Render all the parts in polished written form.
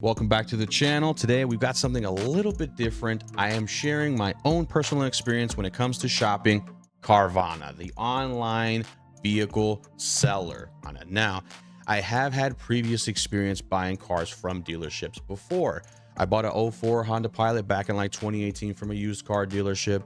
Welcome back to the channel. Today we've got something a little bit different. I am sharing my own personal experience when it comes to shopping Carvana, the online vehicle seller on it. Now, I have had previous experience buying cars from dealerships before. I bought an '04 Honda Pilot back in like 2018 from a used car dealership.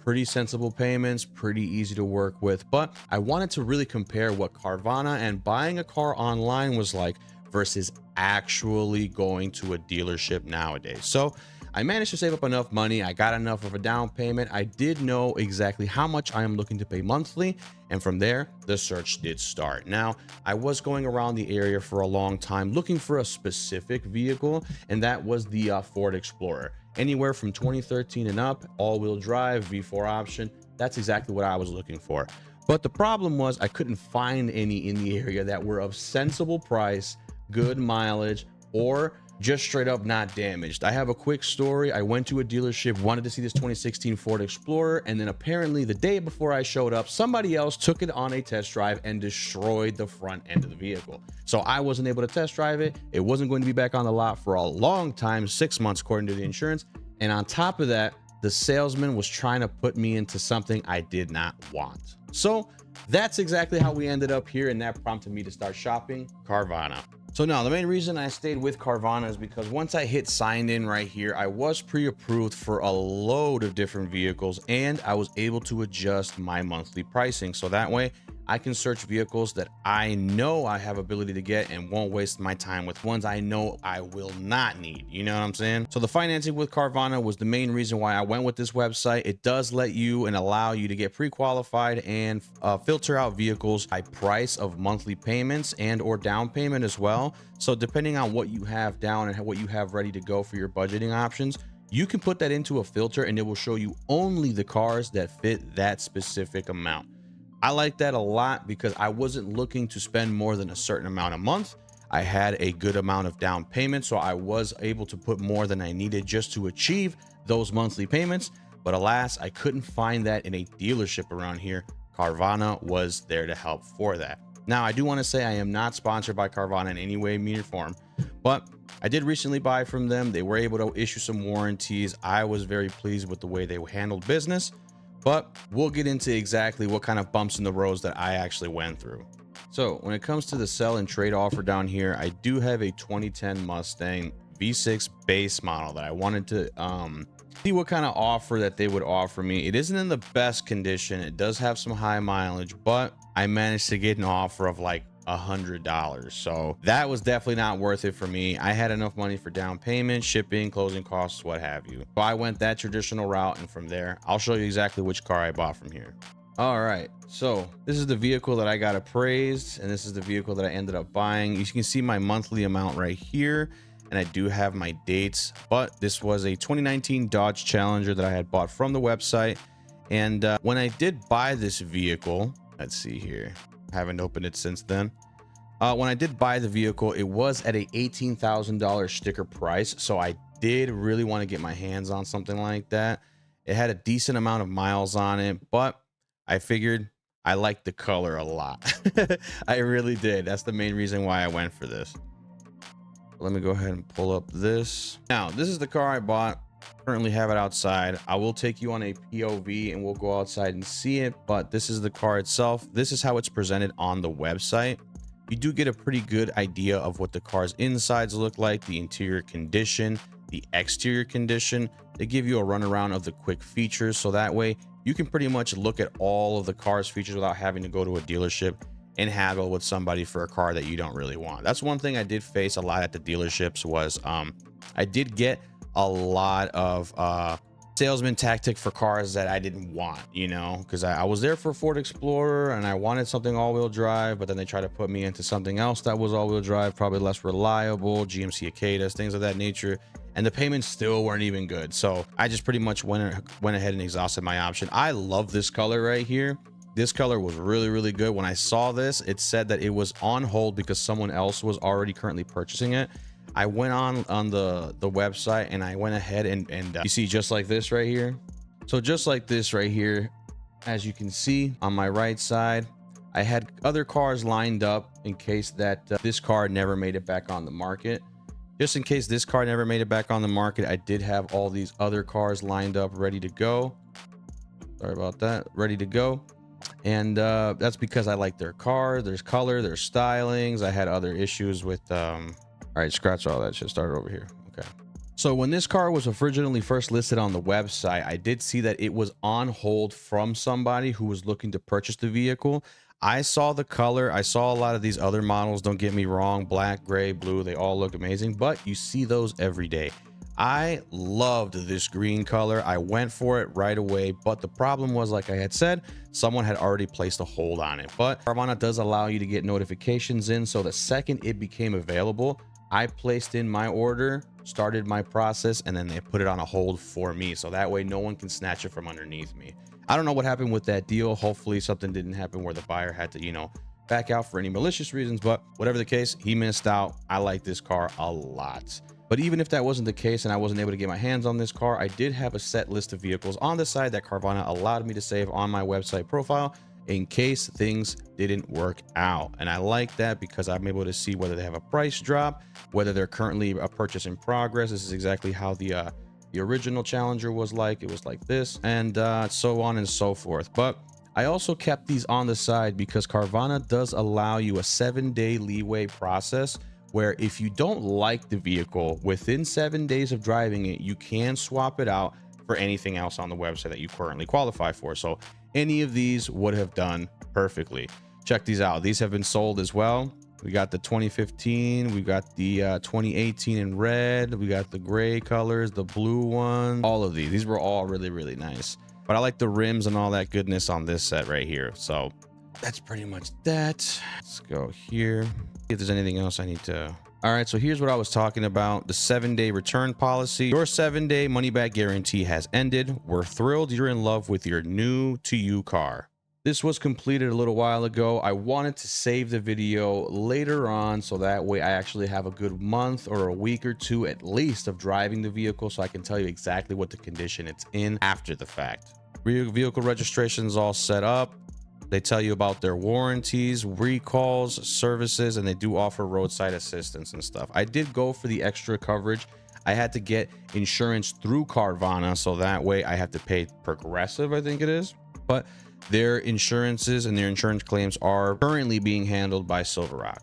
Pretty sensible payments, pretty easy to work with, but I wanted to really compare what Carvana and buying a car online was like versus actually going to a dealership nowadays. So I managed to save up enough money. I got enough of a down payment. I did know exactly how much I am looking to pay monthly. And from there, the search did start. Now, I was going around the area for a long time looking for a specific vehicle, and that was the Ford Explorer. Anywhere from 2013 and up, all-wheel drive, V4 option. That's exactly what I was looking for. But the problem was I couldn't find any in the area that were of sensible price, good mileage, or just straight up not damaged. I have a quick story. I went to a dealership, wanted to see this 2016 Ford Explorer, and then apparently the day before I showed up, somebody else took it on a test drive and destroyed the front end of the vehicle. So I wasn't able to test drive it. It wasn't going to be back on the lot for a long time, 6 months according to the insurance. And on top of that, the salesman was trying to put me into something I did not want. So that's exactly how we ended up here, and that prompted me to start shopping Carvana. So now the main reason I stayed with Carvana is because once I hit signed in right here, I was pre-approved for a load of different vehicles, and I was able to adjust my monthly pricing. So that way I can search vehicles that I know I have ability to get and won't waste my time with ones I know I will not need. You know what I'm saying? So the financing with Carvana was the main reason why I went with this website. It does let you and allow you to get pre-qualified and filter out vehicles by price of monthly payments and or down payment as well. So depending on what you have down and what you have ready to go for your budgeting options, you can put that into a filter and it will show you only the cars that fit that specific amount. I like that a lot because I wasn't looking to spend more than a certain amount a month. I had a good amount of down payment, so I was able to put more than I needed just to achieve those monthly payments. But alas, I couldn't find that in a dealership around here. Carvana was there to help for that. Now, I do want to say I am not sponsored by Carvana in any way, mean, or form, but I did recently buy from them. They were able to issue some warranties. I was very pleased with the way they handled business. But we'll get into exactly what kind of bumps in the roads that I actually went through. So when it comes to the sell and trade offer down here, I do have a 2010 Mustang V6 base model that I wanted to see what kind of offer that they would offer me. It isn't in the best condition. It does have some high mileage, but I managed to get an offer of like $100. So that was definitely not worth it for me. I had enough money for down payment, shipping, closing costs, what have you. So I went that traditional route, and from there I'll show you exactly which car I bought from here. All right, so this is the vehicle that I got appraised, and this is the vehicle that I ended up buying. You can see my monthly amount right here, and I do have my dates, but this was a 2019 Dodge Challenger that I had bought from the website. And when I did buy this vehicle, let's see here, haven't opened it since then. When I did buy the vehicle, it was at a $18,000 sticker price, so I did really want to get my hands on something like that. It had a decent amount of miles on it, but I figured I liked the color a lot. I really did. That's the main reason why I went for this. Let me go ahead and pull up this. Now, this is the car I bought. Currently have it outside. I will take you on a POV and we'll go outside and see it, but this is the car itself. This is how it's presented on the website. You do get a pretty good idea of what the car's insides look like, the interior condition, the exterior condition. They give you a runaround of the quick features, so that way you can pretty much look at all of the car's features without having to go to a dealership and haggle with somebody for a car that you don't really want. That's one thing I did face a lot at the dealerships was I did get a lot of salesman tactic for cars that I didn't want, you know, because I was there for Ford Explorer and I wanted something all-wheel drive, but then they tried to put me into something else that was all-wheel drive, probably less reliable, GMC Acadas, things of that nature, and the payments still weren't even good. So I just pretty much went ahead and exhausted my option. I love this color right here. This color was really, really good. When I saw this, it said that it was on hold because someone else was already currently purchasing it. I went on the website and I went ahead and you see just like this right here. So just like this right here, as you can see on my right side, I had other cars lined up in case that this car never made it back on the market. Just in case this car never made it back on the market, I did have all these other cars lined up ready to go. Sorry about that. Ready to go. And that's because I like their car, there's color, their stylings. I had other issues with all right, scratch all that shit. Start over here. Okay. So when this car was originally first listed on the website, I did see that it was on hold from somebody who was looking to purchase the vehicle. I saw the color. I saw a lot of these other models. Don't get me wrong. Black, gray, blue. They all look amazing, but you see those every day. I loved this green color. I went for it right away, but the problem was, like I had said, someone had already placed a hold on it. But Carvana does allow you to get notifications in, so the second it became available, I placed in my order, started my process, and then they put it on a hold for me, so that way no one can snatch it from underneath me. I don't know what happened with that deal. Hopefully something didn't happen where the buyer had to, you know, back out for any malicious reasons, but whatever the case, he missed out. I like this car a lot. But even if that wasn't the case and I wasn't able to get my hands on this car, I did have a set list of vehicles on the side that Carvana allowed me to save on my website profile in case things didn't work out. And I like that because I'm able to see whether they have a price drop, whether they're currently a purchase in progress. This is exactly how the original Challenger was like. It was like this, and so on and so forth. But I also kept these on the side because Carvana does allow you a 7-day leeway process where if you don't like the vehicle within 7 days of driving it, you can swap it out for anything else on the website that you currently qualify for. So any of these would have done perfectly. Check these out. These have been sold as well. We got the 2015, we got the 2018 in red, we got the gray colors, the blue one, all of these were all really, really nice. But I like the rims and all that goodness on this set right here. So that's pretty much that. Let's go here. If there's anything else I need to. All right, so here's what I was talking about. The 7-day return policy. Your 7-day money back guarantee has ended. We're thrilled you're in love with your new to you car. This was completed a little while ago. I wanted to save the video later on so that way I actually have a good month or a week or two at least of driving the vehicle so I can tell you exactly what the condition it's in after the fact. Vehicle registration is all set up. They tell you about their warranties, recalls, services, and they do offer roadside assistance and stuff. I did go for the extra coverage. I had to get insurance through Carvana, so that way I have to pay Progressive, I think it is. But their insurances and their insurance claims are currently being handled by Silver Rock.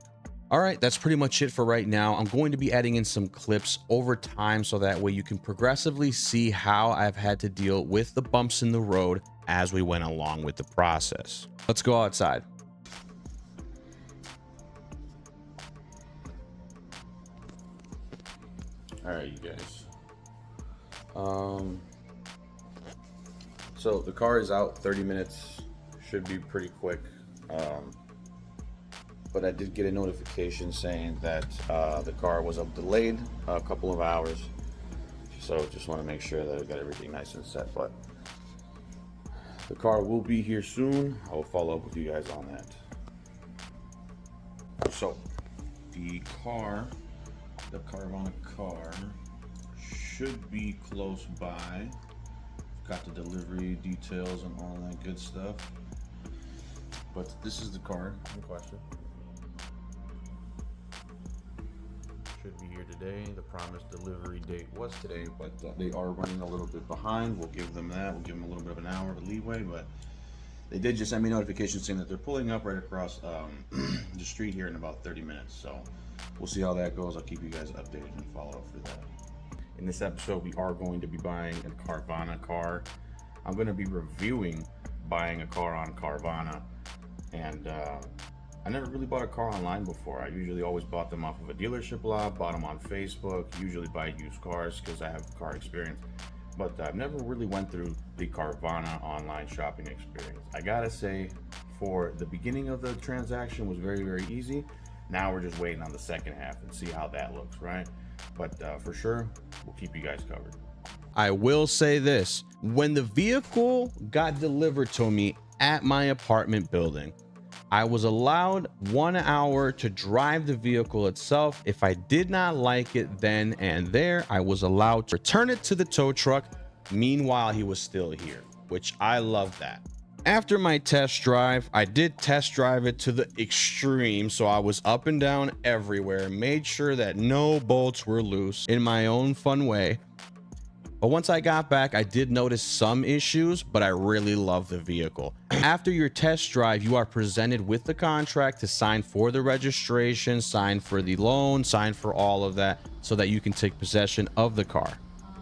All right, that's pretty much it for right now. I'm going to be adding in some clips over time so that way you can progressively see how I've had to deal with the bumps in the road as we went along with the process. Let's go outside. All right, you guys. So the car is out 30 minutes, should be pretty quick. But I did get a notification saying that the car was delayed a couple of hours. So just want to make sure that I got everything nice and set. But the car will be here soon. I will follow up with you guys on that. So the Carvana car should be close by. Got the delivery details and all that good stuff. But this is the car in question. Should be here today. The promised delivery date was today, but they are running a little bit behind. We'll give them that. We'll give them a little bit of an hour of leeway, but they did just send me notifications saying that they're pulling up right across the street here in about 30 minutes. So we'll see how that goes. I'll keep you guys updated and follow up for that. In this episode, we are going to be buying a Carvana car. I'm going to be reviewing buying a car on Carvana, and I never really bought a car online before. I usually always bought them off of a dealership lot, bought them on Facebook, usually buy used cars because I have car experience. But I've never really went through the Carvana online shopping experience. I gotta say, for the beginning of the transaction was very, very easy. Now we're just waiting on the second half and see how that looks, right? But for sure, we'll keep you guys covered. I will say this, when the vehicle got delivered to me at my apartment building, I was allowed 1 hour to drive the vehicle itself. If I did not like it then and there, I was allowed to return it to the tow truck. Meanwhile, he was still here, which I love that. After my test drive, I did test drive it to the extreme, so I was up and down everywhere, made sure that no bolts were loose in my own fun way. But once I got back, I did notice some issues, but I really love the vehicle. After your test drive, you are presented with the contract to sign for the registration, sign for the loan, sign for all of that so that you can take possession of the car.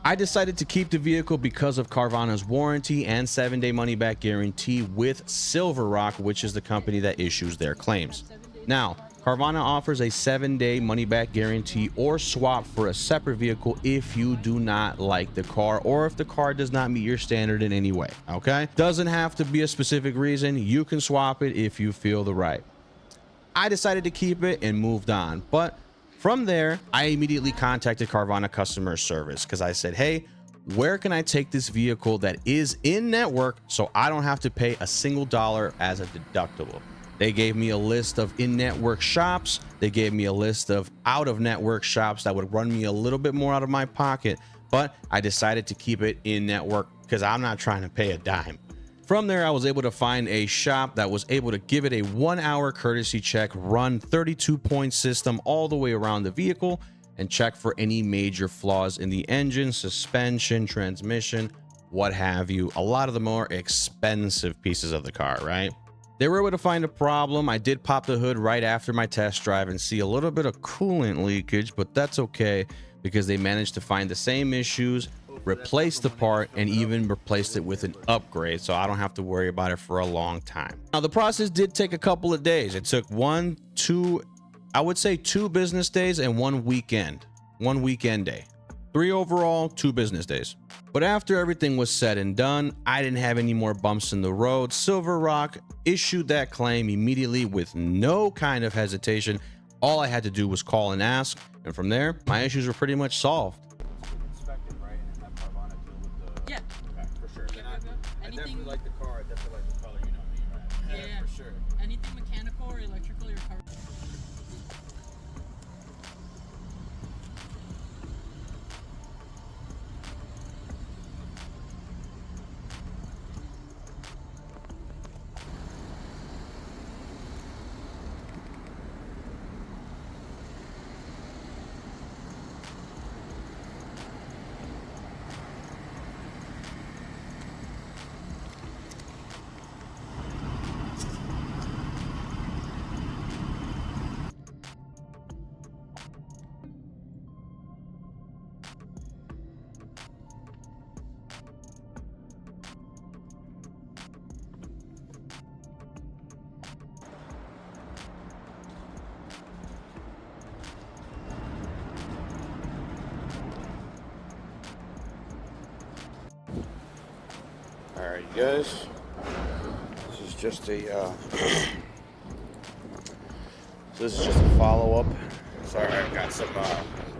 I decided to keep the vehicle because of Carvana's warranty and 7-day money-back guarantee with Silver Rock, which is the company that issues their claims. Now, Carvana offers a 7-day money-back guarantee or swap for a separate vehicle if you do not like the car or if the car does not meet your standard in any way, okay? Doesn't have to be a specific reason. You can swap it if you feel the right. I decided to keep it and moved on, but from there, I immediately contacted Carvana customer service because I said, hey, where can I take this vehicle that is in network so I don't have to pay a single dollar as a deductible? They gave me a list of in-network shops. They gave me a list of out-of-network shops that would run me a little bit more out of my pocket, but I decided to keep it in network because I'm not trying to pay a dime. From there, I was able to find a shop that was able to give it a 1-hour courtesy check, run 32-point system all the way around the vehicle, and check for any major flaws in the engine, suspension, transmission, what have you. A lot of the more expensive pieces of the car, right? They were able to find a problem. I did pop the hood right after my test drive and see a little bit of coolant leakage, but that's okay because they managed to find the same issues, replaced the part, and even replaced it with an upgrade, so I don't have to worry about it for a long time. Now, the process did take a couple of days. It took I would say 2 business days and 1 weekend day. 3 overall, 2 business days. But after everything was said and done, I didn't have any more bumps in the road. Silver Rock issued that claim immediately with no kind of hesitation. All I had to do was call and ask, and from there, my issues were pretty much solved. Yeah. Okay, for sure. Then I Anything- definitely like the car. I definitely like the color. You know me, right? Yeah. For sure. Anything mechanical or electrical, you're covered. Alright, you guys, this is just a follow-up. Sorry, I've got some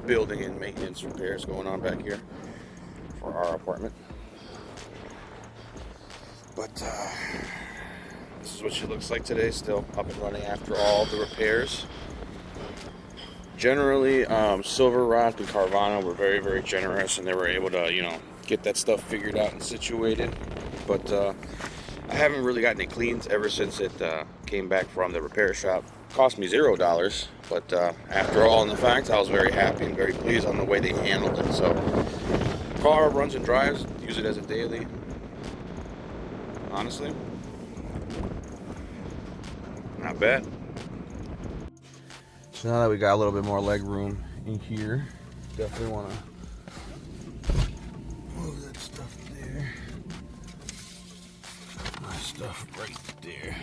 building and maintenance repairs going on back here for our apartment. But this is what she looks like today, still up and running after all the repairs. Generally, Silver Rock and Carvana were very, very generous, and they were able to, get that stuff figured out and situated. But I haven't really gotten it cleaned ever since it came back from the repair shop. Cost me $0, but after all, in the fact, I was very happy and very pleased on the way they handled it. So, car runs and drives, use it as a daily. Honestly, not bad. So now that we got a little bit more leg room in here, definitely want to move that stuff there. My stuff right there.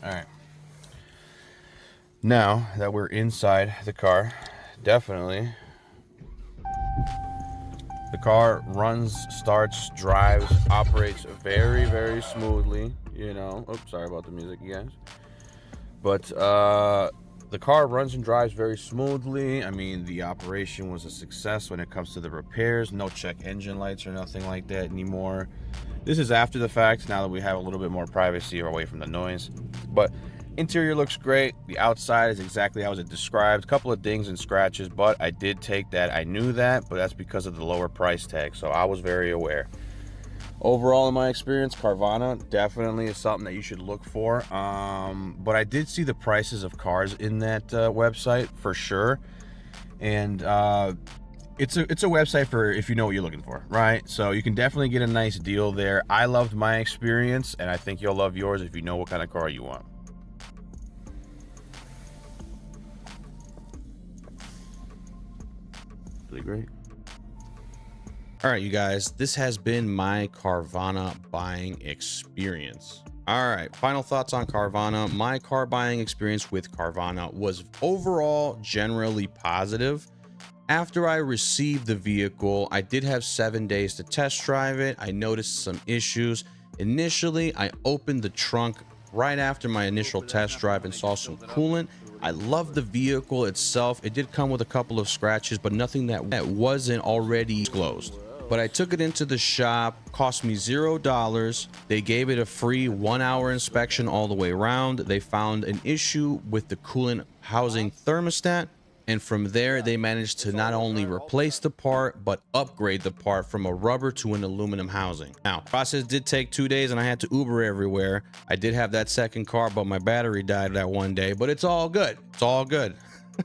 All right. Now that we're inside the car, definitely the car runs, starts, drives, operates very, very smoothly. Oops, sorry about the music, you guys. But the car runs and drives very smoothly. I mean, the operation was a success when it comes to the repairs. No check engine lights or nothing like that anymore. This is after the fact, now that we have a little bit more privacy away from the noise. But interior looks great. The outside is exactly how it described. A couple of dings and scratches, but I did take that. I knew that, but that's because of the lower price tag, so I was very aware. Overall, in my experience, Carvana definitely is something that you should look for. But I did see the prices of cars in that website for sure, and it's a website for if you know what you're looking for, right? So you can definitely get a nice deal there. I loved my experience, and I think you'll love yours if you know what kind of car you want. Really great. All right, you guys, this has been my Carvana buying experience. All right, final thoughts on Carvana. My car buying experience with Carvana was overall generally positive. After I received the vehicle, I did have 7 days to test drive it. I noticed some issues. Initially, I opened the trunk right after my initial test drive and saw some coolant. I love the vehicle itself. It did come with a couple of scratches, but nothing that wasn't already disclosed. But I took it into the shop, cost me $0. They gave it a free 1-hour inspection all the way around. They found an issue with the coolant housing thermostat. And from there, they managed to not only replace the part, but upgrade the part from a rubber to an aluminum housing. Now, process did take 2 days and I had to Uber everywhere. I did have that second car, but my battery died that one day, but it's all good. It's all good.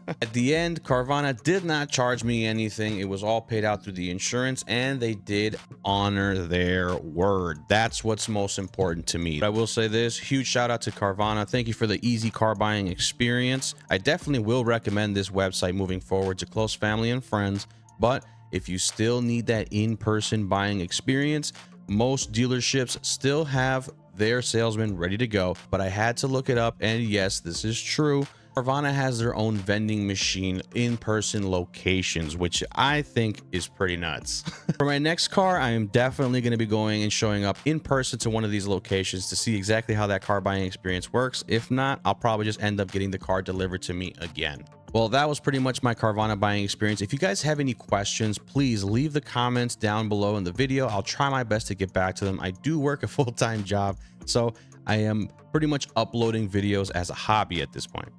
At the end, Carvana did not charge me anything. It was all paid out through the insurance, and they did honor their word. That's what's most important to me. But I will say this, huge shout out to Carvana. Thank you for the easy car buying experience. I definitely will recommend this website moving forward to close family and friends. But if you still need that in-person buying experience, most dealerships still have their salesmen ready to go. But I had to look it up, and yes, this is true. Carvana has their own vending machine in-person locations, which I think is pretty nuts. For my next car, I am definitely going to be going and showing up in person to one of these locations to see exactly how that car buying experience works. If not, I'll probably just end up getting the car delivered to me again. Well, that was pretty much my Carvana buying experience. If you guys have any questions, please leave the comments down below in the video. I'll try my best to get back to them. I do work a full-time job, so I am pretty much uploading videos as a hobby at this point.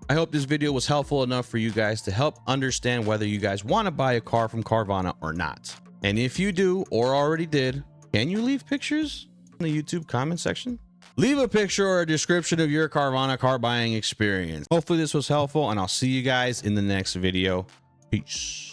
I hope this video was helpful enough for you guys to help understand whether you guys want to buy a car from Carvana or not. And if you do or already did, can you leave pictures in the YouTube comment section? Leave a picture or a description of your Carvana car buying experience. Hopefully this was helpful, and I'll see you guys in the next video. Peace.